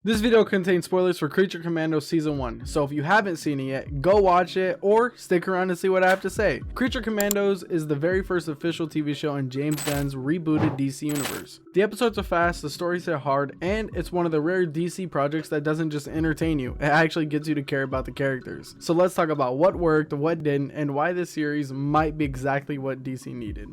This video contains spoilers for Creature Commandos Season 1, so if you haven't seen it yet, go watch it or stick around to see what I have to say. Creature Commandos is the very first official TV show in James Gunn's rebooted DC universe. The episodes are fast, the stories hit hard, and it's one of the rare DC projects that doesn't just entertain you, it actually gets you to care about the characters. So let's talk about what worked, what didn't, and why this series might be exactly what DC needed.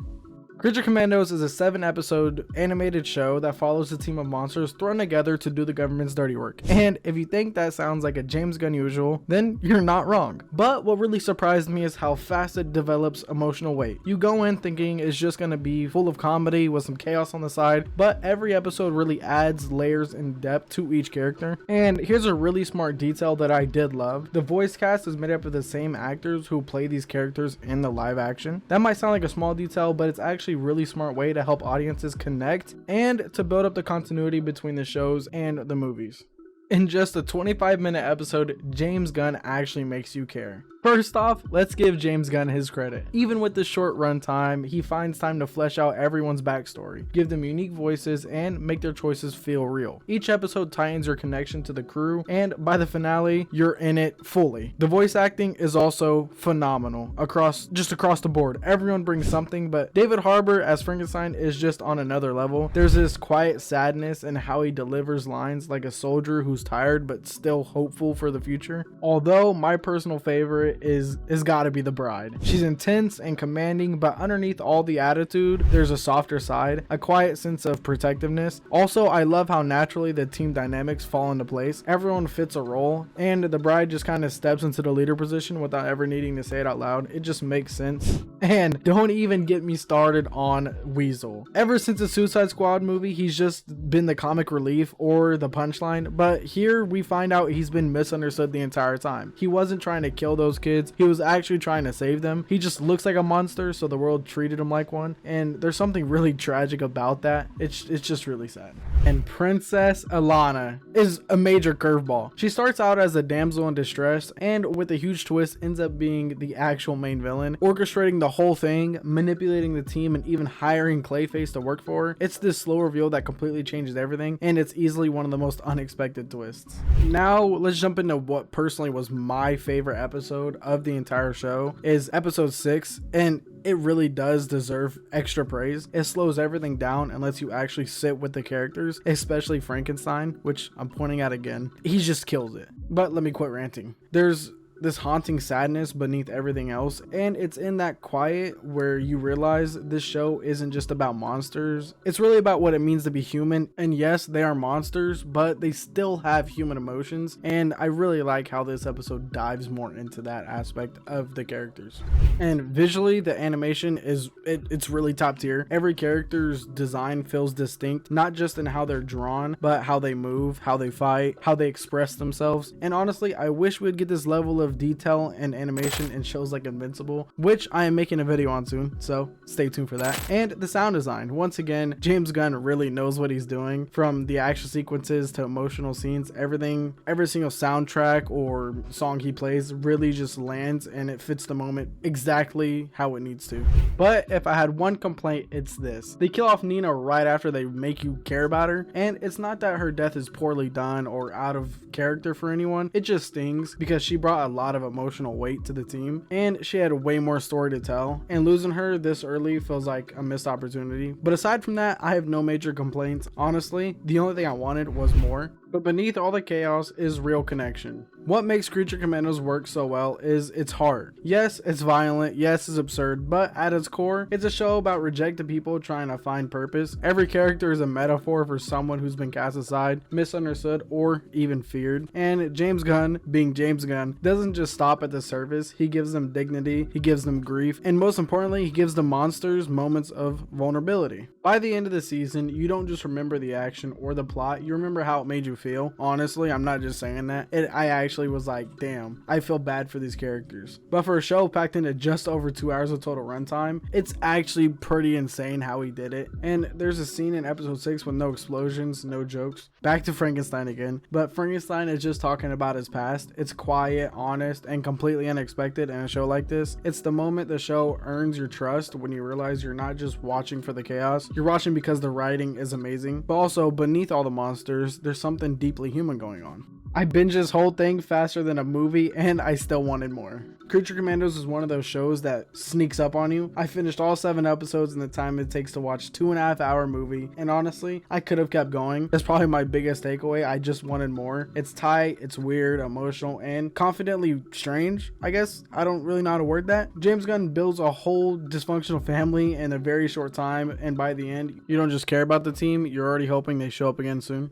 Creature Commandos is a 7-episode animated show that follows a team of monsters thrown together to do the government's dirty work. And if you think that sounds like a James Gunn usual, then you're not wrong. But what really surprised me is how fast it develops emotional weight. You go in thinking it's just gonna be full of comedy with some chaos on the side, but every episode really adds layers and depth to each character. And here's a really smart detail that I did love. The voice cast is made up of the same actors who play these characters in the live action. That might sound like a small detail, but it's actually really smart way to help audiences connect and to build up the continuity between the shows and the movies. In just a 25-minute episode, James Gunn actually makes you care. First off, let's give James Gunn his credit. Even with the short runtime, he finds time to flesh out everyone's backstory, give them unique voices, and make their choices feel real. Each episode tightens your connection to the crew, and by the finale, you're in it fully. The voice acting is also phenomenal across the board. Everyone brings something, but David Harbour as Frankenstein is just on another level. There's this quiet sadness in how he delivers lines like a soldier who's tired but still hopeful for the future. Although my personal favorite is gotta be the bride. She's intense and commanding, but underneath all the attitude, there's a softer side, a quiet sense of protectiveness. Also, I love how naturally the team dynamics fall into place. Everyone fits a role, and the bride just kind of steps into the leader position without ever needing to say it out loud. It just makes sense. And don't even get me started on Weasel. Ever since the Suicide Squad movie, he's just been the comic relief or the punchline, but here we find out he's been misunderstood the entire time. He wasn't trying to kill those kids, he was actually trying to save them. He just looks like a monster, so the world treated him like one, and there's something really tragic about that. It's just really sad. And Princess Ilana is a major curveball. She starts out as a damsel in distress, and with a huge twist ends up being the actual main villain, orchestrating the whole thing, manipulating the team, and even hiring Clayface to work for her. It's this slow reveal that completely changes everything, and it's easily one of the most unexpected twists. Now let's jump into what personally was my favorite episode of the entire show, is episode 6, and it really does deserve extra praise. It slows everything down and lets you actually sit with the characters, especially Frankenstein, which I'm pointing at again. He just kills it. But let me quit ranting. There's this haunting sadness beneath everything else, and it's in that quiet where you realize this show isn't just about monsters. It's really about what it means to be human, and yes, they are monsters, but they still have human emotions, and I really like how this episode dives more into that aspect of the characters. And visually, the animation it's really top tier. Every character's design feels distinct, not just in how they're drawn, but how they move, how they fight, how they express themselves. And honestly, I wish we'd get this level of detail and animation in shows like Invincible, which I am making a video on soon, so stay tuned for that. And the sound design, once again, James Gunn really knows what he's doing. From the action sequences to emotional scenes, everything, every single soundtrack or song he plays really just lands, and it fits the moment exactly how it needs to. But if I had one complaint, it's this: they kill off Nina right after they make you care about her, and it's not that her death is poorly done or out of character for anyone, it just stings because she brought a lot of emotional weight to the team, and she had way more story to tell, and losing her this early feels like a missed opportunity. But aside from that, I have no major complaints. Honestly, the only thing I wanted was more. But beneath all the chaos is real connection. What makes Creature Commandos work so well is its heart. Yes, it's violent, yes, it's absurd, but at its core, it's a show about rejected people trying to find purpose. Every character is a metaphor for someone who's been cast aside, misunderstood, or even feared. And James Gunn, being James Gunn, doesn't just stop at the surface. He gives them dignity, he gives them grief, and most importantly, he gives the monsters moments of vulnerability. By the end of the season, you don't just remember the action or the plot, you remember how it made you feel. Honestly, I'm not just saying that. I actually was like, damn, I feel bad for these characters. But for a show packed into just over 2 hours of total runtime, it's actually pretty insane how he did it. And there's a scene in episode 6 with no explosions, no jokes. Back to Frankenstein again, but Frankenstein is just talking about his past. It's quiet, honest, and completely unexpected in a show like this. It's the moment the show earns your trust, when you realize you're not just watching for the chaos, you're watching because the writing is amazing. But also, beneath all the monsters, there's something something deeply human going on. I binged this whole thing faster than a movie and I still wanted more. Creature Commandos is one of those shows that sneaks up on you. I finished all 7 episodes in the time it takes to watch a 2.5 hour movie, and honestly, I could have kept going. That's probably my biggest takeaway. I just wanted more. It's tight, it's weird, emotional, and confidently strange, I guess. I don't really know how to word that. James Gunn builds a whole dysfunctional family in a very short time, and by the end, you don't just care about the team, you're already hoping they show up again soon.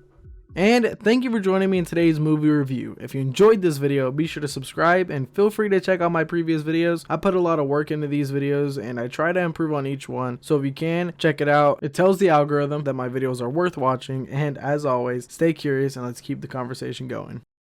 And thank you for joining me in today's movie review. If you enjoyed this video, be sure to subscribe and feel free to check out my previous videos. I put a lot of work into these videos and I try to improve on each one. So if you can, check it out. It tells the algorithm that my videos are worth watching. And as always, stay curious and let's keep the conversation going.